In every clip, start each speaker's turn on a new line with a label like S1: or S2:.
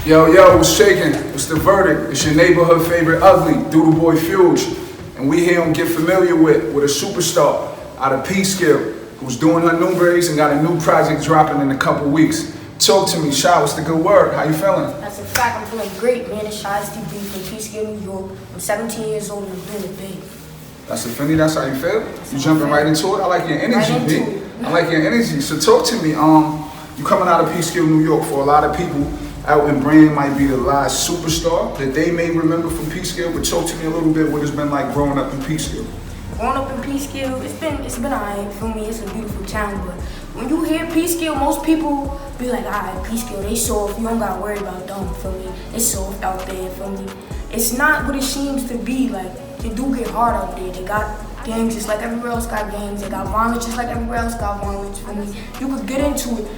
S1: Yo, what's shaking? What's the verdict? It's your neighborhood favorite ugly, Doodle Boy Fuge. And we here on Get Familiar with a superstar out of Peekskill, who's doing her numbers and got a new project dropping in a couple weeks. Talk to me, SHA, what's the good word? How you feeling?
S2: That's a fact, I'm feeling great, man. It's SHA STB from Peekskill New York. I'm 17 years old and I'm doing it big.
S1: That's a Finny, that's how you feel? You jumping right into it? I like your energy, B. I like your energy. So talk to me, you coming out of Peekskill New York. For a lot of people out in Brand might be the last superstar that they may remember from Peekskill, but talk to me a little bit what it's been like growing up in Peekskill.
S2: Growing up in Peekskill, it's been alright for me. It's a beautiful town, but when you hear Peekskill, most people be like, alright, Peekskill, they soft. You don't gotta worry about them, feel me? It's soft out there, feel me? It's not what it seems to be. Like, it do get hard out there. They got gangs just like everywhere else got gangs. They got violence just like everywhere else got violence, feel me? You could get into it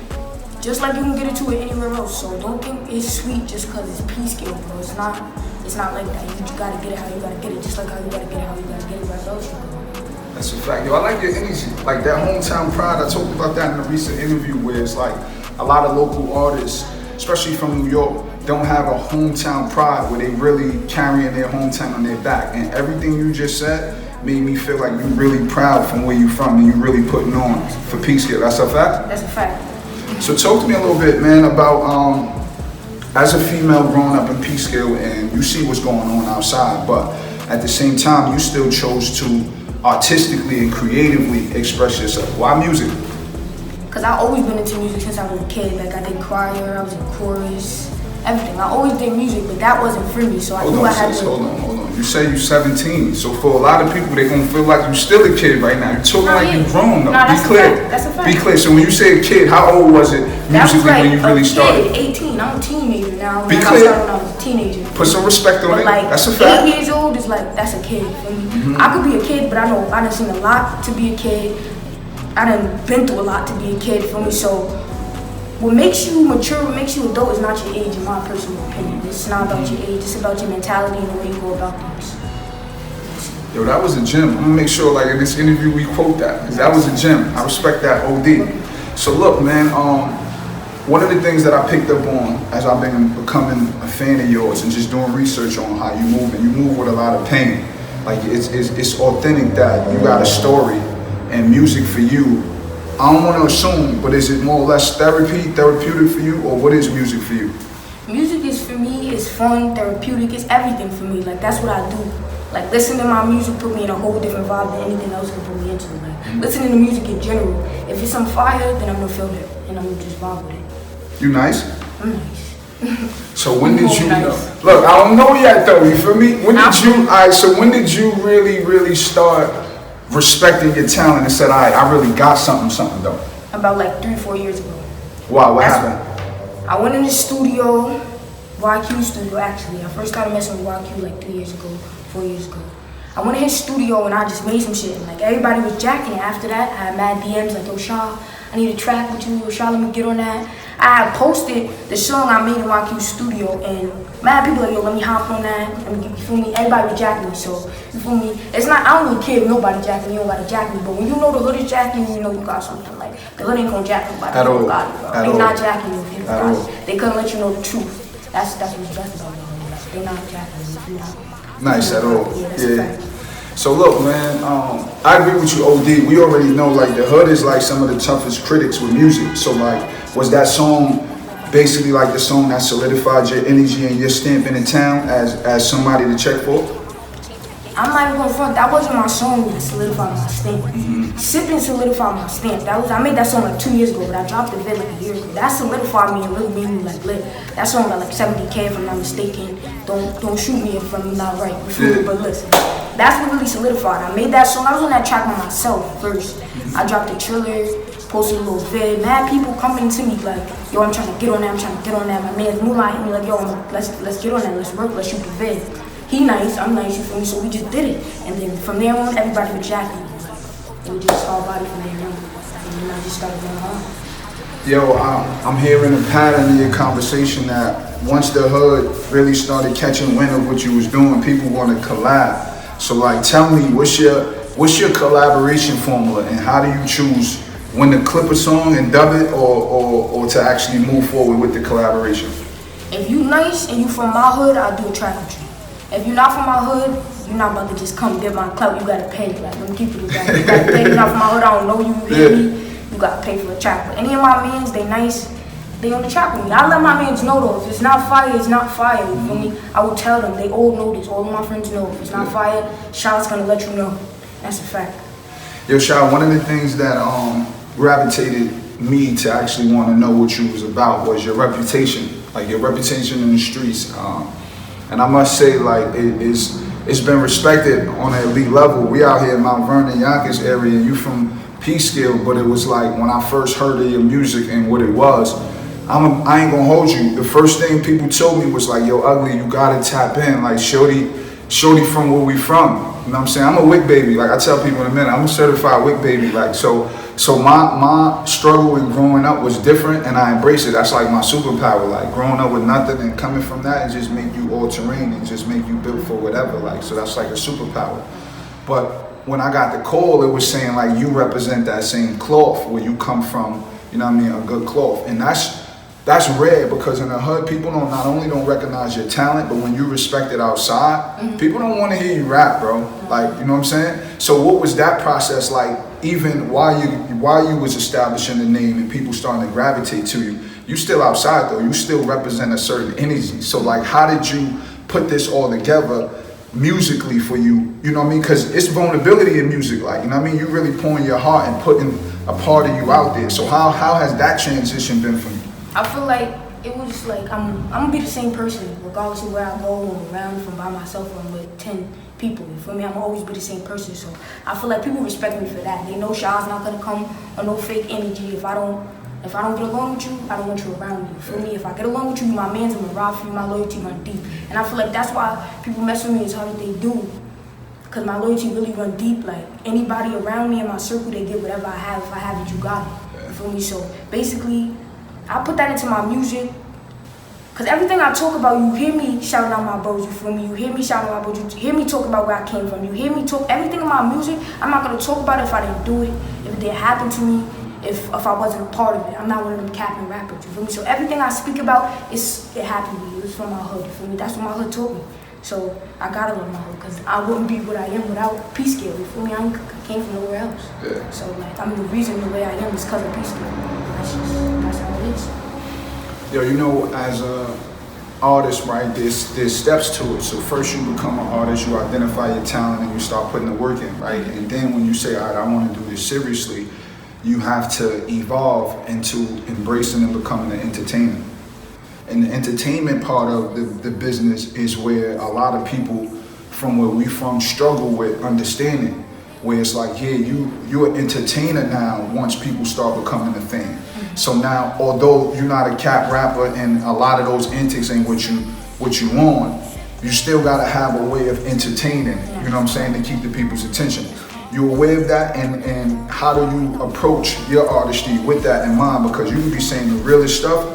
S2: just like you can get into it anywhere else. So don't think it's sweet just cause it's Peekskill, bro. It's not like that. You gotta get it how you gotta get it, just like how you gotta get it how you gotta get it where else you go.
S1: That's a fact. Yo, I like your energy. Like that hometown pride, I talked about that in a recent interview where it's like a lot of local artists, especially from New York, don't have a hometown pride where they really carrying their hometown on their back. And everything you just said made me feel like you're really proud from where you're from and you really putting on for Peekskill. That's a fact?
S2: That's a fact.
S1: So talk to me a little bit, man, about as a female growing up in Peekskill and you see what's going on outside, but at the same time, you still chose to artistically and creatively express yourself. Why music?
S2: Cause I've always been into music since I was a kid. Like I did choir, I was in chorus, everything. I always did music, but that wasn't for me, so I knew I had to.
S1: Hold on. You say you're 17, so for a lot of people, they're gonna feel like you're still a kid right now. You're talking like you're grown up. Be clear.
S2: That's a fact.
S1: Be clear. So when you say a kid, how old was it musically when you really started?
S2: 18. I'm a teenager now.
S1: Be clear.
S2: I started when I was a teenager.
S1: Put some respect on it.
S2: Like,
S1: that's a fact.
S2: 8 years old is like, that's a kid. I could be a kid, but I know I done seen a lot to be a kid. I done been through a lot to be a kid, for me. So what makes you mature, what makes you adult is not your age, in my personal opinion. It's not about your age, it's about your mentality and the way you go about things.
S1: Yo, that was a gem. I'm gonna make sure, like in this interview, we quote that, because that was a gem. I respect that OD. So look, man, one of the things that I picked up on as I've been becoming a fan of yours and just doing research on how you move, and you move with a lot of pain. Like it's authentic that you got a story and music for you. I don't want to assume, but is it more or less therapeutic for you, or what is music for you?
S2: Music is for me, it's fun, therapeutic, it's everything for me. Like that's what I do. Like listening to my music put me in a whole different vibe than anything else can put me into. Like listening to music in general, if it's on fire, then I'm gonna feel it and I'm gonna just vibe with it.
S1: You nice?
S2: I'm nice.
S1: So when did you look? I don't know yet though. You feel me? When did you? Alright. So when did you really start respecting your talent and said, alright, I really got something though?
S2: About like 3-4 years ago.
S1: Wow. What happened?
S2: I went in the studio, YQ studio actually. I first started messing with YQ like 4 years ago. I went in his studio and I just made some shit. And like everybody was jacking it. After that, I had mad DMs like, yo, SHA, I need a track with you. Yo, SHA, let me get on that. I had posted the song I made in YQ studio and mad people like, yo, let me hop on that. You feel me? Everybody was jacking me, so you feel me? It's not, I don't really care if nobody jacking me, you don't gotta jack me. But when you know the hood is jacking you, you know you got something. Like the hood ain't gonna jack nobody.
S1: At all.
S2: They not jacking you if you got it. They couldn't let you know the truth. That's what's best about it. They not jacking you if you not.
S1: Nice at all.
S2: Yeah.
S1: So look, man, I agree with you, OD. We already know like the hood is like some of the toughest critics with music. So like, was that song basically like the song that solidified your energy and your stamp in the town as somebody to check for?
S2: I'm not even gonna front, that wasn't my song that solidified my stamp. Sipping solidified my stamp. I made that song like 2 years ago, but I dropped the vid like a year ago. That solidified me and really made me like lit. That song got like 70K if I'm not mistaken. Don't shoot me if I'm not right, but listen. That's what really solidified. I made that song, I was on that track by myself first. I dropped a trailer, posted a little vid. Mad people coming to me like, yo, I'm trying to get on that, My man Moolah hit me like, yo, let's get on that, let's work, let's shoot the vid. He nice, I'm nice, you feel me? So we just did it. And then from there on, everybody was jacking me. And we just all body from there on. And then I just started going on.
S1: Yo, I'm hearing a pattern in your conversation that once the hood really started catching wind of what you was doing, people want to collab. So like, tell me, what's your collaboration formula and how do you choose when to clip a song and dub it or to actually move forward with the collaboration?
S2: If you nice and you from my hood, I'll do a track with you. If you're not from my hood, you're not about to just come get my clout. You gotta pay. Like, let me keep it exact. You gotta pay. You're not from my hood. I don't know you. You hear me? You gotta pay for a track. But any of my mans, they nice. They on the track with me. I let my mans know though. If it's not fire, it's not fire. You feel me? I will tell them. They all know this. All of my friends know. If it's not fire, SHA's gonna let you know. That's a fact.
S1: Yo, SHA, one of the things that gravitated me to actually want to know what you was about was your reputation, like your reputation in the streets. And I must say, like, it's been respected on an elite level. We out here in Mount Vernon, Yonkers area, and you from Peekskill, but it was like when I first heard of your music and what it was, I ain't gonna hold you. The first thing people told me was like, yo, Ugly, you gotta tap in. Like, shorty from where we from. You know what I'm saying? I'm a Wick baby. Like I tell people in a minute, I'm a certified Wick baby. Like, so my struggle with growing up was different, and I embrace it. That's like my superpower. Like growing up with nothing and coming from that and just make you all terrain and just make you built for whatever. Like, so that's like a superpower. But when I got the call, it was saying like you represent that same cloth where you come from. You know what I mean? A good cloth, and that's rare because in the hood, people not only don't recognize your talent, but when you respect it outside, people don't want to hear you rap, bro. Like, you know what I'm saying? So what was that process like? Even while you was establishing the name and people starting to gravitate to you, you still outside though. You still represent a certain energy. So like, how did you put this all together musically for you? You know what I mean? Because it's vulnerability in music. Like, you know what I mean? You really pouring your heart and putting a part of you out there. So how has that transition been for you?
S2: I feel like it was like I'm gonna be the same person regardless of where I go or around, if I'm by myself or I'm with 10 people. You feel me? I'm gonna always be the same person. So I feel like people respect me for that. They know SHA's not gonna come on no fake energy. If I don't get along with you, I don't want you around me. You feel me? If I get along with you, my man's gonna ride for you, my loyalty run deep. And I feel like that's why people mess with me as hard as they do. Because my loyalty really run deep. Like anybody around me in my circle, they get whatever I have. If I have it, you got it. You feel me? So basically, I put that into my music, because everything I talk about, you hear me shouting out my bros, you feel me? You hear me shouting out my bros, you hear me talk about where I came from, you hear me talk, everything in my music, I'm not going to talk about it if I didn't do it, if it didn't happen to me, if I wasn't a part of it. I'm not one of them capping rappers, you feel me? So everything I speak about, it happened to me, it's from my hood, you feel me? That's what my hood taught me. So I gotta love my hood, because I wouldn't be what I am without Peekskill, you feel me? I came from nowhere else.
S1: Yeah.
S2: So like, the reason the way I am is because of Peekskill. That's how it is.
S1: Yo, you know, as a artist, right, there's steps to it. So first you become an artist, you identify your talent, and you start putting the work in, right? And then when you say, all right, I want to do this seriously, you have to evolve into embracing and becoming an entertainer. And the entertainment part of the business is where a lot of people from where we from struggle with understanding. Where it's like, yeah, you're an entertainer now once people start becoming a fan. So now, although you're not a cap rapper and a lot of those antics ain't what you want, you still gotta have a way of entertaining, you know what I'm saying, to keep the people's attention. You aware of that, and how do you approach your artistry with that in mind? Because you can be saying the realest stuff,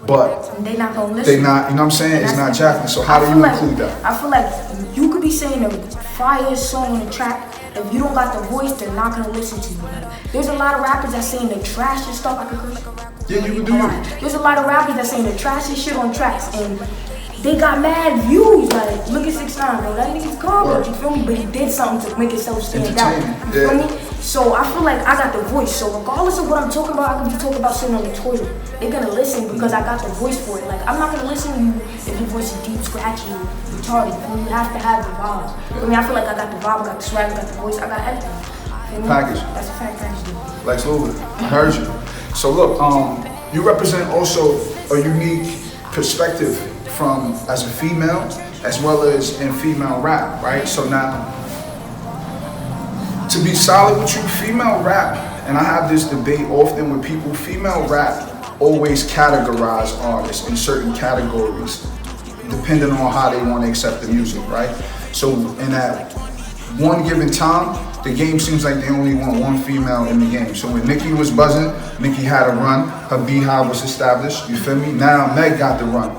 S1: but
S2: they not gonna listen.
S1: They not, you know what I'm saying? It's not jacking. So how do you include that?
S2: I feel like you could be saying a fire song on the track. If you don't got the voice, they're not gonna listen to you. There's a lot of rappers that saying the trashiest stuff. I could curse.
S1: Yeah, you can do it.
S2: There's a lot of rappers that saying the trashiest shit on tracks, and they got mad views. Like, look at 6ix9ine, bro. That nigga's cold, you feel me? But he did something to make himself stand out. You feel me? So I feel like I got the voice. So regardless of what I'm talking about, I could be talking about sitting on the toilet. They're gonna listen because I got the voice for it. Like, I'm not gonna listen to you if your voice is deep, scratchy, retarded. You have to have the vibe. I mean, I feel like I got the vibe, I got the swag, I got the voice, I got everything.
S1: Package.
S2: That's a fact, package.
S1: Lex Luger, I heard you. So look, you represent also a unique perspective from as a female as well as in female rap, right? So now, to be solid with you, female rap, and I have this debate often with people, female rap always categorize artists in certain categories depending on how they want to accept the music, right? So in that one given time, the game seems like they only want one female in the game. So when Nicki was buzzing, Nicki had a run, her beehive was established, you feel me? Now Meg got the run,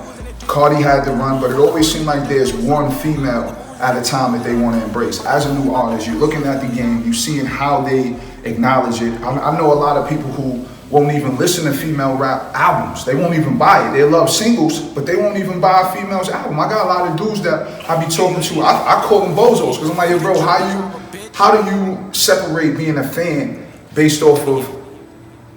S1: Cardi had the run, but it always seemed like there's one female at a time that they want to embrace. As a new artist, you're looking at the game, you're seeing how they acknowledge it. I know a lot of people who won't even listen to female rap albums. They won't even buy it. They love singles, but they won't even buy a female's album. I got a lot of dudes that I be talking to. I call them bozos because I'm like, yo, bro, how do you separate being a fan based off of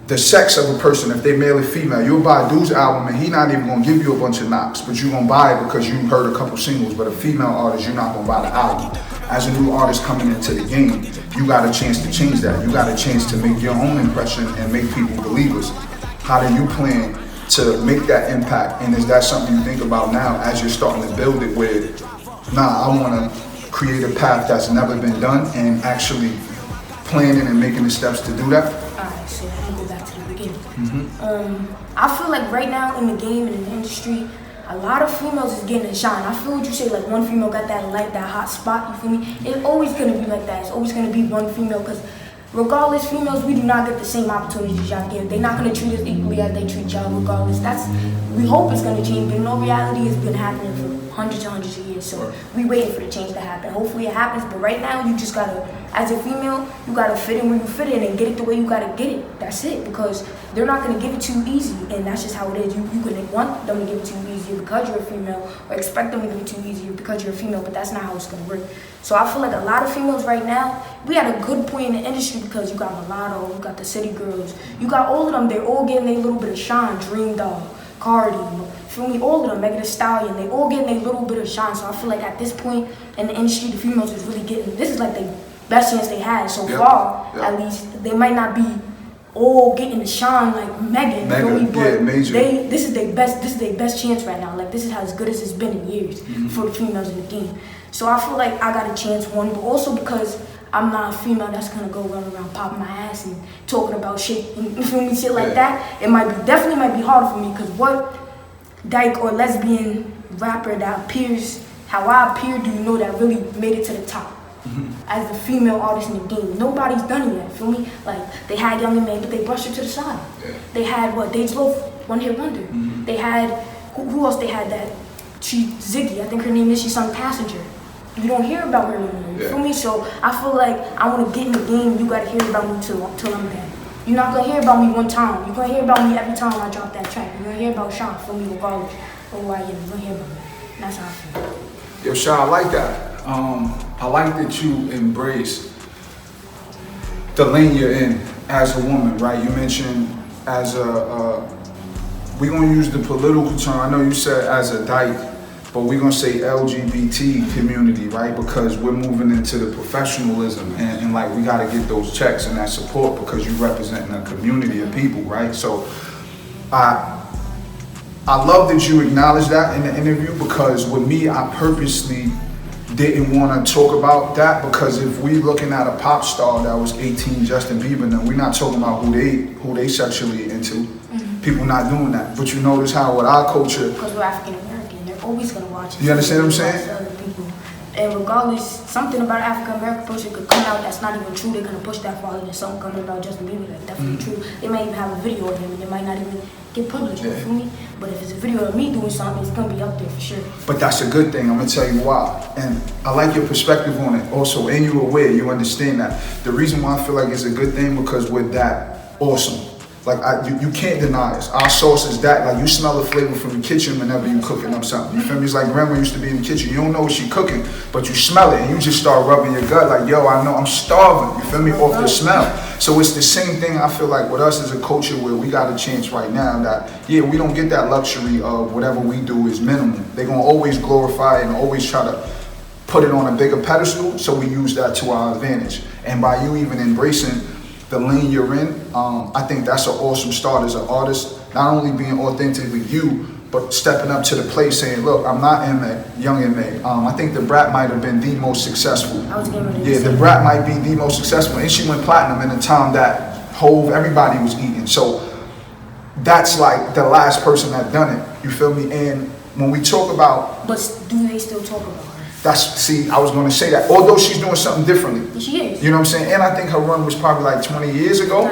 S1: the sex of a person? If they male or female, you'll buy a dude's album and he not even gonna give you a bunch of knocks, but you gonna buy it because you heard a couple singles. But a female artist, you're not gonna buy the album. As a new artist coming into the game, you got a chance to change that. You got a chance to make your own impression and make people believers. How do you plan to make that impact? And is that something you think about now as you're starting to build it with, nah, I wanna create a path that's never been done, and actually planning and making the steps to do that?
S2: Alright, so I'm gonna go back to the beginning. I feel like right now in the game and in the industry, a lot of females is getting a shine. I feel what you say, like one female got that light, that hot spot, you feel me? It's always gonna be like that. It's always gonna be one female, because regardless, females, we do not get the same opportunities y'all give. They're not gonna treat us equally as they treat y'all regardless. We hope it's gonna change, but in all reality, it's been happening for hundreds and hundreds of years. So we waiting for the change to happen. Hopefully it happens, but right now you just gotta, as a female, you gotta fit in where you fit in and get it the way you gotta get it. That's it, because they're not gonna give it to you easy, and that's just how it is. You can want them to give it to you easier because you're a female, or expect them to give it to you easier because you're a female, but that's not how it's gonna work. So I feel like a lot of females right now, we had a good point in the industry because you got Mulatto, you got the City Girls, you got all of them. They're all getting a little bit of shine. Dream Doll, Cardi, feel me? All of them, Megan Thee Stallion, they all getting a little bit of shine. So I feel like at this point in the industry, the females is really getting, this is like the best chance they had so far. At least they might not be all getting the shine like Megan, but this is their best chance right now. Like, this is as good as it's been in years for the females in the game. So I feel like I got a chance, one, but also because I'm not a female that's gonna go run around popping my ass and talking about shit and you feel me, shit like that. It definitely might be harder for me, because what dyke or lesbian rapper that appears how I appear do you know that really made it to the top? As the female artist in the game, nobody's done it yet, feel me? Like, they had Young M.A, but they brushed her to the side. They had Dej Loaf, one hit wonder. They had, who else they had that? Ziggy, I think her name is, she sung Passenger. You don't hear about her anymore, you feel me? So I feel like I want to get in the game, you gotta hear about me till I'm dead. You're not gonna hear about me one time. You're gonna hear about me every time I drop that track. You're gonna hear about SHA, feel me, regardless of who I am. You're gonna hear about me. That's how I feel.
S1: Yo, SHA, I like that. I like that you embrace the lane you're in as a woman, right? You mentioned as we're gonna use the political term. I know you said as a dyke, but we're gonna say LGBT community, right? Because we're moving into the professionalism and like we gotta get those checks and that support because you're representing a community of people, right? So I love that you acknowledge that in the interview, because with me, I purposely didn't want to talk about that, because if we looking at a pop star that was 18, Justin Bieber, then we're not talking about who they sexually into. People not doing that. But you notice how with our culture,
S2: because we're African American, they're always gonna watch it.
S1: You understand what I'm saying?
S2: Other people. And regardless, something about African American person could come out that's not even true. They're gonna push that farther than something coming about Justin Bieber that's definitely true. They might even have a video of him and it might not even get published, you feel me? But if it's a video of me doing something, it's gonna be up there for sure. But
S1: that's a good thing, I'm gonna tell you why. And I like your perspective on it also, and you're aware, you understand that. The reason why I feel like it's a good thing, because we're that awesome. Like, you can't deny us. Our sauce is that, like, you smell the flavor from the kitchen whenever you cooking up something. You feel me? It's like grandma used to be in the kitchen. You don't know what she cooking, but you smell it and you just start rubbing your gut like, yo, I know I'm starving. You feel me? Off the smell. So it's the same thing I feel like with us as a culture, where we got a chance right now that, yeah, we don't get that luxury of whatever we do is minimal. They're gonna always glorify and always try to put it on a bigger pedestal, so we use that to our advantage. And by you even embracing the lane you're in, I think that's an awesome start as an artist. Not only being authentically you, but stepping up to the plate saying, look, I'm not M.A, young M.A. I think the Brat might have been the most successful. The Brat might be the most successful. And she went platinum in the time that Hove, everybody was eating. So that's like the last person that done it. You feel me? And when we talk about...
S2: But do they still talk about her?
S1: I was going to say that. Although she's doing something differently.
S2: She is.
S1: You know what I'm saying? And I think her run was probably like 20 years ago.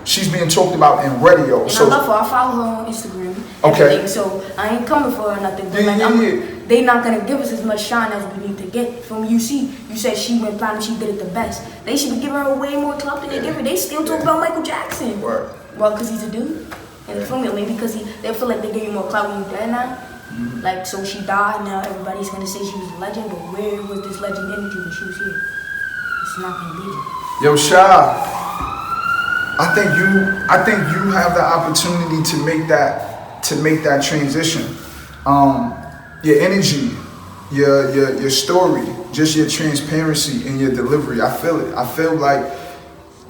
S1: She's being talked about in radio.
S2: And I love her. I follow her on Instagram. Okay. So I ain't coming for her or nothing. But they not going to give us as much shine as we need to get. From you said she went platinum, she did it the best. They should be giving her way more clout than they give her. They still talk about Michael Jackson. Well, because he's a dude. And you feel me? Maybe because they feel like they give you more clout when you're dead now. Like, so she died, now everybody's gonna say she was a legend, but where was this legend energy when she was here? It's not gonna be there.
S1: Yo, SHA, I think you have the opportunity to make that transition. Your energy, your story, just your transparency and your delivery. I feel it. I feel like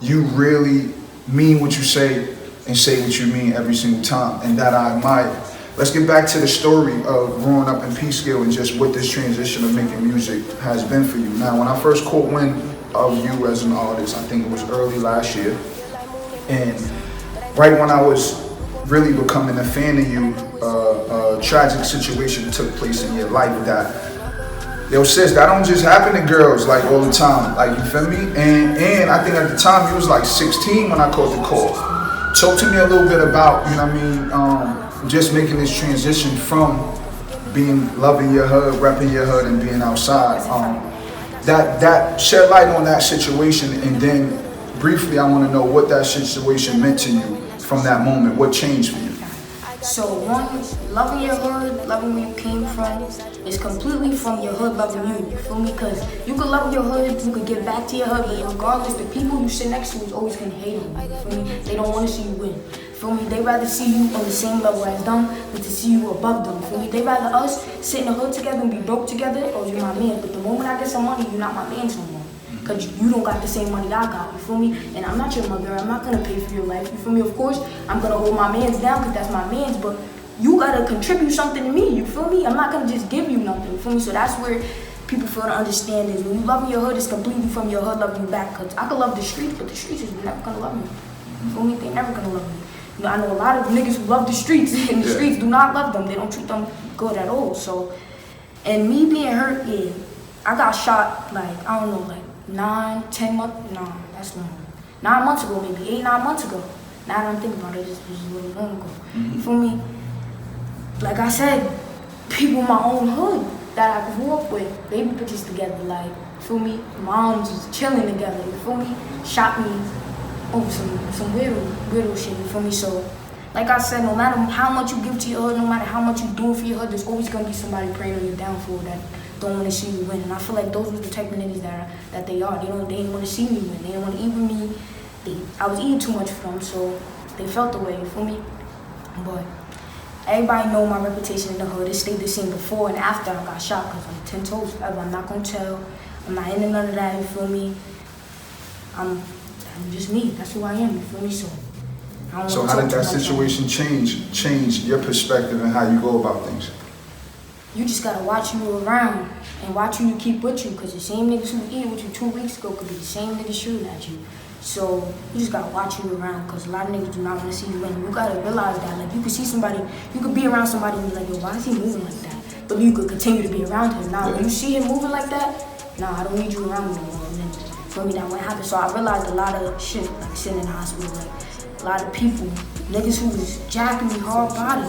S1: you really mean what you say and say what you mean every single time, and that I admire. Let's get back to the story of growing up in Peekskill and just what this transition of making music has been for you. Now, when I first caught wind of you as an artist, I think it was early last year, and right when I was really becoming a fan of you, a tragic situation took place in your life that, yo sis, that don't just happen to girls like all the time, like, you feel me? And I think at the time you was like 16 when I caught the call. Talk to me a little bit about, you know what I mean, just making this transition from loving your hood, repping your hood, and being outside. That shed light on that situation, and then briefly I want to know what that situation meant to you from that moment. What changed for you?
S2: So one, loving your hood, loving where you came from, is completely from your hood loving you feel me? Because you could love your hood, you could give back to your hood, but regardless, the people you sit next to is always gonna hate on you, feel me? They don't want to see you win, feel me? They rather see you on the same level as them than to see you above them, feel me? They rather us sit in the hood together and be broke together, or you're my man, but the moment I get some money, you're not my man no more. Because you don't got the same money that I got, you feel me? And I'm not your mother, I'm not gonna pay for your life, you feel me? Of course, I'm gonna hold my mans down because that's my mans, but you gotta contribute something to me, you feel me? I'm not gonna just give you nothing, you feel me? So that's where people fail to understand is when you love your hood, it's completely from your hood loving you back. Because I could love the streets, but the streets is never gonna love me. You feel me? They never gonna love me. You know, I know a lot of niggas who love the streets, and the streets do not love them. They don't treat them good at all. So, and me being hurt, yeah, I got shot like, I don't know, like 10 months, nah, that's long. 9 months ago, maybe 8, 9 months ago. Now that I'm thinking about it, this was a little long ago. You feel me? Like I said, people in my own hood that I grew up with, baby pictures together, like, feel me? Moms was chilling together, you feel me? Shot me over some weirdo shit, you feel me? So, like I said, no matter how much you give to your hood, no matter how much you do for your hood, there's always gonna be somebody praying on your downfall that don't want to see you win. And I feel like those were the type of niggas that they are. They didn't want to see me win. They didn't want to eat with me. I was eating too much for them, so they felt the way, you feel me? But everybody know my reputation in the hood. It stayed the same before and after I got shot, because I'm 10 toes forever. I'm not gonna tell. I'm not into none of that, you feel me? I'm just me. That's who I am, you feel me? So
S1: how did that situation change your perspective and how you go about things?
S2: You just gotta watch you around and watch who you keep with you, because the same niggas who eat with you 2 weeks ago could be the same niggas shooting at you. So you just gotta watch you around, because a lot of niggas do not want to see you win. You gotta realize that. Like, you could see somebody, you could be around somebody and be like, yo, why is he moving like that? But you could continue to be around him. Now, when you see him moving like that, nah, I don't need you around me anymore. And then for me, that wouldn't happen. So I realized a lot of shit, like sitting in the hospital, like a lot of people, niggas who was jacking me hard body.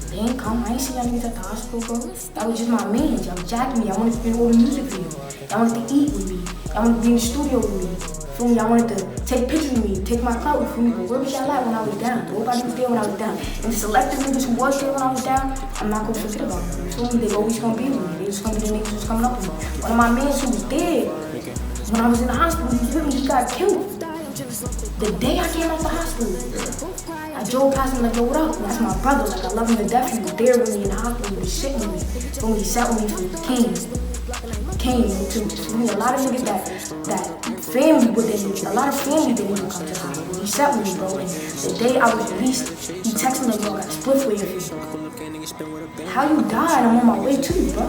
S2: They ain't come. I ain't see y'all niggas at the hospital, bro. That was just my mans. Y'all was jacking me. I wanted to spend all the music for you. Y'all wanted to eat with me. Y'all wanted to be in the studio with me. Feel me? Y'all wanted to take pictures with me, take my clout with me. But where was y'all at when I was down? Nobody was there when I was down. And the selective niggas who was there when I was down, I'm not gonna forget about them. You feel me? They always gonna be with me. They just gonna be the niggas who's coming up with me. One of my mans who was dead when I was in the hospital, he was with me. He got killed the day I came out the hospital. I drove past him like, yo, what up? That's my brother. Like, I love him to death. He was there with me in the hospital. He was sitting with me. So he sat with me from came to me. A lot of niggas that family within me, a lot of family didn't even come to the hospital. He sat with me, bro. And the day I was released, he texted me, bro, I got a split wave for you. How you died? I'm on my way to you, bro.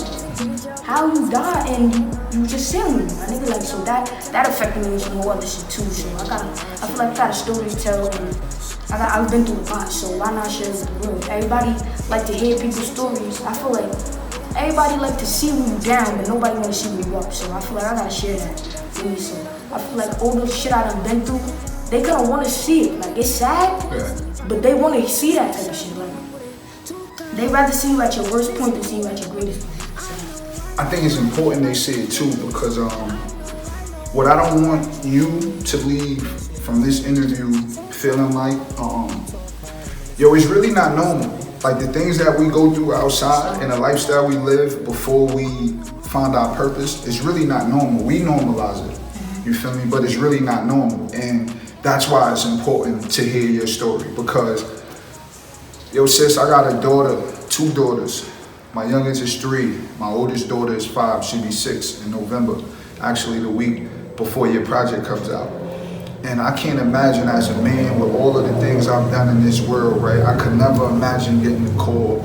S2: How you died and you just sitting with me, my nigga. Like, so that affected me with some more other shit too. So I feel like I got a story to tell, and I've been through a lot, so why not share with the world? Everybody like to hear people's stories. I feel like everybody like to see when you down, but nobody want to see when you up. So I feel like I gotta share that with me. So I feel like all the shit I done been through, they kind of want to see it. Like, it's sad, but they want to see that type of shit. Like, they rather see you at your worst point than see you at your greatest point. So
S1: I think it's important they say it too, because what I don't want you to leave from this interview feeling like, yo, it's really not normal. Like the things that we go through outside and the lifestyle we live before we find our purpose, it's really not normal. We normalize it, you feel me? But it's really not normal. And that's why it's important to hear your story because, yo sis, I got a daughter, 2 daughters. My youngest is 3, my oldest daughter is 5, she'll be 6 in November, actually the week before your project comes out. And I can't imagine as a man with all of the things I've done in this world, right? I could never imagine getting the call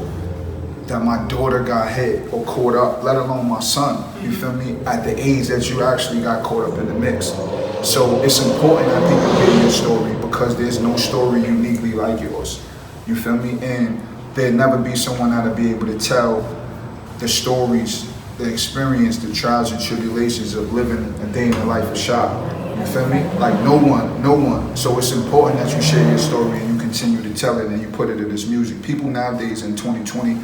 S1: that my daughter got hit or caught up, let alone my son, you feel me? At the age that you actually got caught up in the mix. So it's important that people hear your story because there's no story uniquely like yours, you feel me? And there'll never be someone that'll be able to tell the stories, the experience, the trials and tribulations of living a day in the life of SHA. You feel me? Like no one. So it's important that you share your story and you continue to tell it and you put it in this music. People nowadays in 2020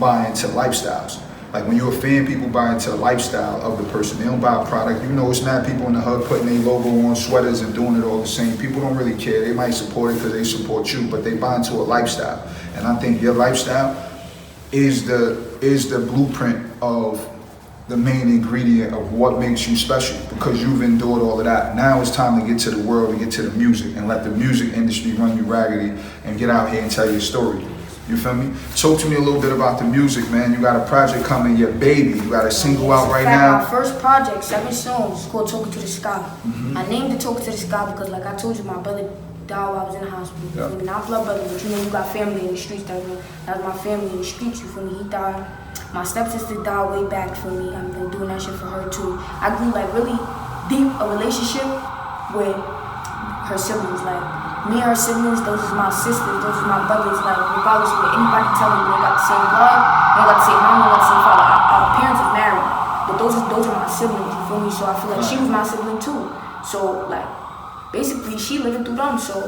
S1: buy into lifestyles. Like when you're a fan, people buy into the lifestyle of the person. They don't buy a product. You know, it's not people in the hood putting their logo on sweaters and doing it all the same. People don't really care. They might support it because they support you, but they buy into a lifestyle. And I think your lifestyle is the blueprint of the main ingredient of what makes you special because you've endured all of that. Now it's time to get to the world and get to the music and let the music industry run you raggedy and get out here and tell your story. You feel me? Talk to me a little bit about the music, man. You got a project coming, your baby. You got a single out right now.
S2: My first project, 7 songs, it's called Talking to the Sky. I named it Talking to the Sky because, like I told you, my brother died while I was in the hospital.
S1: Yeah.
S2: You feel me? Not blood brother, but you know you got family in the streets. That's my family in the streets. You feel me? He died. My stepsister died way back for me. I've been doing that shit for her too. I grew like really deep a relationship with her siblings. Like me and her siblings, those is my sisters, those is my brothers. Like regardless of what anybody tell me, they got the same blood, they got the same mom, they got the same father. Our parents is married, but those are my siblings. You feel me? So I feel like she was my sibling too. So like basically she living through them. So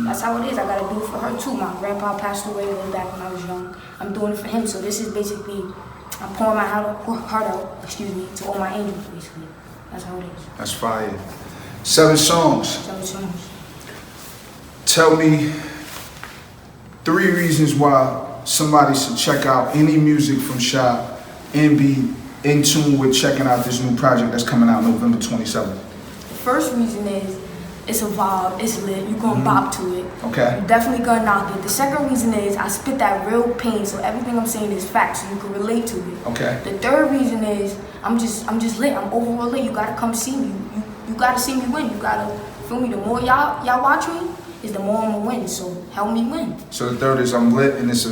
S2: that's how it is. I gotta do it for her too. My grandpa passed away way back when I was young. I'm doing it for him. So this is basically, I'm pouring my heart out, to all my angels, basically. That's how it is.
S1: That's fire. 7 songs.
S2: 7 songs.
S1: Tell me 3 reasons why somebody should check out any music from SHA and be in tune with checking out this new project that's coming out November 27th.
S2: The first reason is it's a vibe, it's lit, you're gonna bop to it.
S1: Okay.
S2: You're definitely gonna knock it. The second reason is I spit that real pain, so everything I'm saying is facts, so you can relate to it.
S1: Okay.
S2: The third reason is I'm just lit, I'm overall lit. You gotta come see me. You gotta see me win. You gotta feel me. The more y'all watch me, is the more I'm gonna win. So help me win.
S1: So the third is I'm lit and it's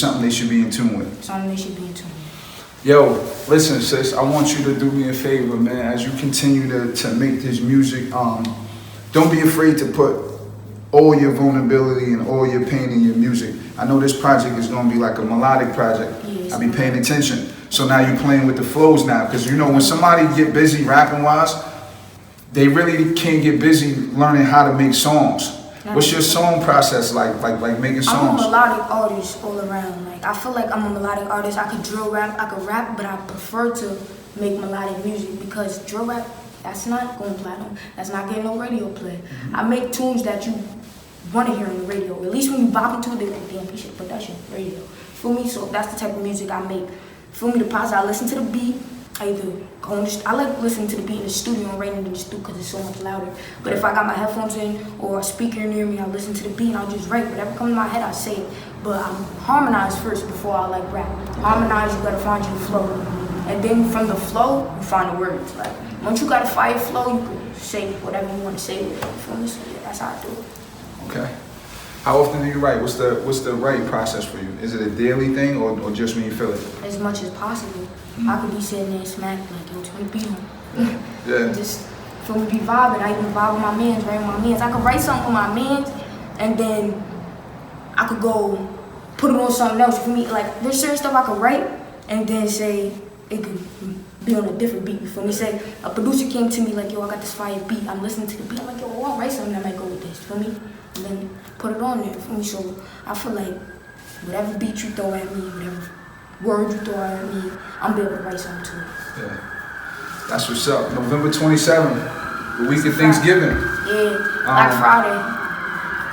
S1: something they should be in tune with.
S2: Something they should be in tune with.
S1: Yo, listen, sis, I want you to do me a favor, man, as you continue to make this music, don't be afraid to put all your vulnerability and all your pain in your music. I know this project is gonna be like a melodic project.
S2: Yes.
S1: I be paying attention. So now you're playing with the flows now, because you know when somebody get busy rapping wise, they really can't get busy learning how to make songs. What's your song process like making songs?
S2: I'm a melodic artist all around. Like I feel like I'm a melodic artist. I could drill rap, I could rap, but I prefer to make melodic music because drill rap, that's not going platinum. That's not getting no radio play. I make tunes that you want to hear on the radio. At least when you bop into it, they're like, damn, you should put that shit on the radio. Feel me? So that's the type of music I make. Feel me? The process, I listen to the beat. I like listening to the beat in the studio and writing in the studio because it's so much louder. But if I got my headphones in or a speaker near me, I listen to the beat and I'll just write. Whatever comes in my head, I say it. But I harmonize first before I like rap. Harmonize, you gotta find your flow. And then from the flow, you find the words. Like once you got a fire flow, you can say whatever you want to say with it. You feel me? So yeah, that's how I do it.
S1: Okay. How often do you write? What's the writing process for you? Is it a daily thing or just when you feel it?
S2: As much as possible. I could be sitting there smack like, yo, turn the beat on.
S1: Yeah.
S2: Just feel me be vibing. I even vibe with my mans, write with my mans. I could write something with my mans and then I could go put it on something else. For me, like there's certain stuff I could write and then say it could be on a different beat. You feel me? Say a producer came to me like, yo, I got this fire beat. I'm listening to the beat. I'm like, yo, I'll write something that might go with this. You feel me? And then put it on there. You feel me? So I feel like whatever beat you throw at me, whatever word you throw at me, I'm be able to write something to it.
S1: Yeah. That's what's up. November 27th, the week of Thanksgiving.
S2: Yeah, Black Friday.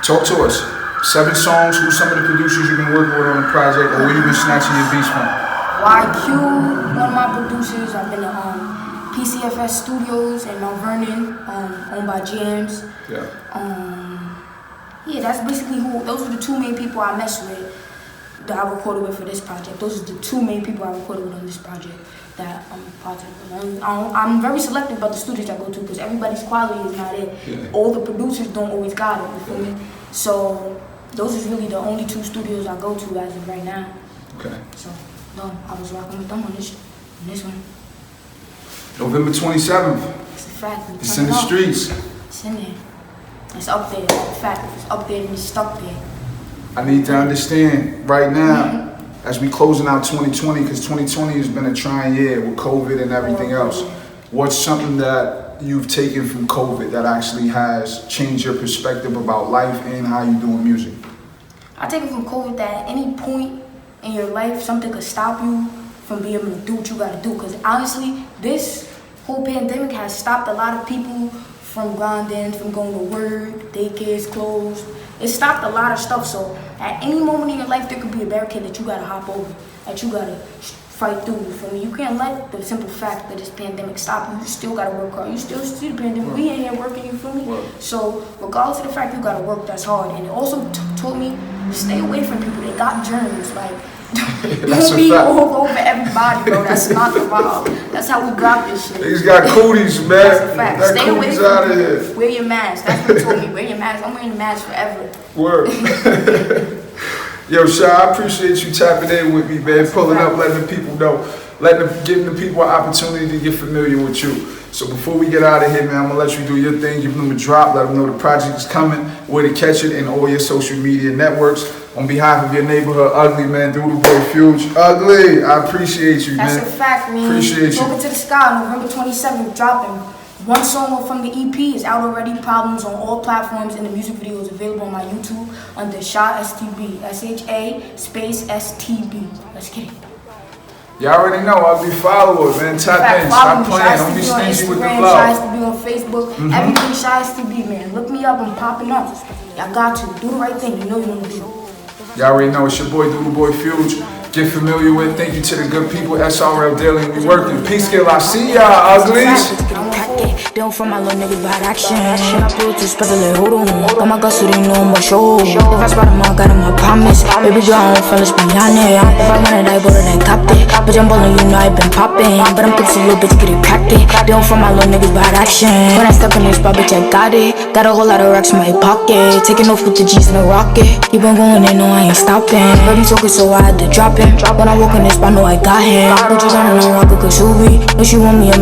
S1: Talk to us. 7 songs. Who's some of the producers you've been working with on the project, or where you been snatching your beats from?
S2: YQ, one of my producers. I've been to PCFS Studios in Mount Vernon, owned by GMs.
S1: Yeah.
S2: Yeah, that's basically those are the 2 main people I mess with that I recorded with for this project. Those are the 2 main people I recorded with on this project that I'm positive with. I'm very selective about the studios I go to because everybody's quality is not it.
S1: Yeah.
S2: All the producers don't always got it, you feel me? So those is really the only 2 studios I go to as of right now.
S1: Okay.
S2: So, no, I was rocking with them on this one.
S1: November 27th.
S2: It's a fact.
S1: It's in the streets.
S2: It's in there. It's up there. It's a fact. It's up there and it's stuck there.
S1: I need to understand right now, as we closing out 2020, because 2020 has been a trying year with COVID and everything else. What's something that you've taken from COVID that actually has changed your perspective about life and how you doing music?
S2: I take it from COVID that at any point in your life, something could stop you from being able to do what you gotta do. Because honestly, this whole pandemic has stopped a lot of people from grinding, from going to work, daycare's closed. It stopped a lot of stuff. So at any moment in your life, there could be a barricade that you gotta hop over, that you gotta fight through. You feel me? You can't let the simple fact that this pandemic stop you. You still gotta work hard. You still see the pandemic. We ain't here working. You feel me? So regardless of the fact you gotta work, that's hard. And it also taught me stay away from people. They got germs. Like don't be all over everybody, bro. That's not the vibe. That's how we got this shit.
S1: He's got cooties, man.
S2: That's a fact.
S1: That
S2: Stay away
S1: cooties
S2: from
S1: out of
S2: people.
S1: here.
S2: Wear your mask. That's what he told me. Wear your mask. I'm wearing the mask forever.
S1: Word. Yo, SHA, I appreciate you tapping in with me, man. Pulling up, letting the people know, giving the people an opportunity to get familiar with you. So before we get out of here, man, I'm gonna let you do your thing. Give them a drop. Let them know the project is coming. Where to catch it in all your social media networks. On behalf of your neighborhood, Ugly, man, Doodle Boy Fuge. Ugly, I appreciate you, man.
S2: That's a fact, man.
S1: Appreciate you.
S2: Talking to the Sky, November 27th, dropping. 1 song from the EP is out already. Problems on all platforms, and the music video is available on my YouTube under SHA STB. SHA STB. Let's get it.
S1: Y'all already know, Ugly followers, man. Tap in, stop playing. Don't be stingy with the
S2: SHA
S1: love.
S2: STB on Facebook. Everything SHA STB, man. Look me up, I'm popping up. Y'all got to. Do the right thing. You know you want to do.
S1: Y'all already know it's your boy, Doodle Boy Fuge. Get familiar with. Thank you to the good people. SRL Daily. We working. Peekskill. I see y'all, Uglies.
S3: Down from my little niggas bad action. I put too special, like, hold on. Got my guts, so they know my show. If I spot them, I got them, I promise. Baby girl, I don't feel it's beyond it. If I want it, I bought it, I copped it. Bitch, I'm ballin', you know I been poppin'. But I'm pissy, little bitch, get it cracked it. Down from my little niggas bad action. When I step in this spot, bitch, I got it. Got a whole lot of racks in my pocket. Taking off with the G's in the rocket. Keep on going, they know I ain't stopping. Baby talking, so I had to drop him. When I walk in this spot, know I got him. Don't you running on rocket, cause who be? Know she want me, I'm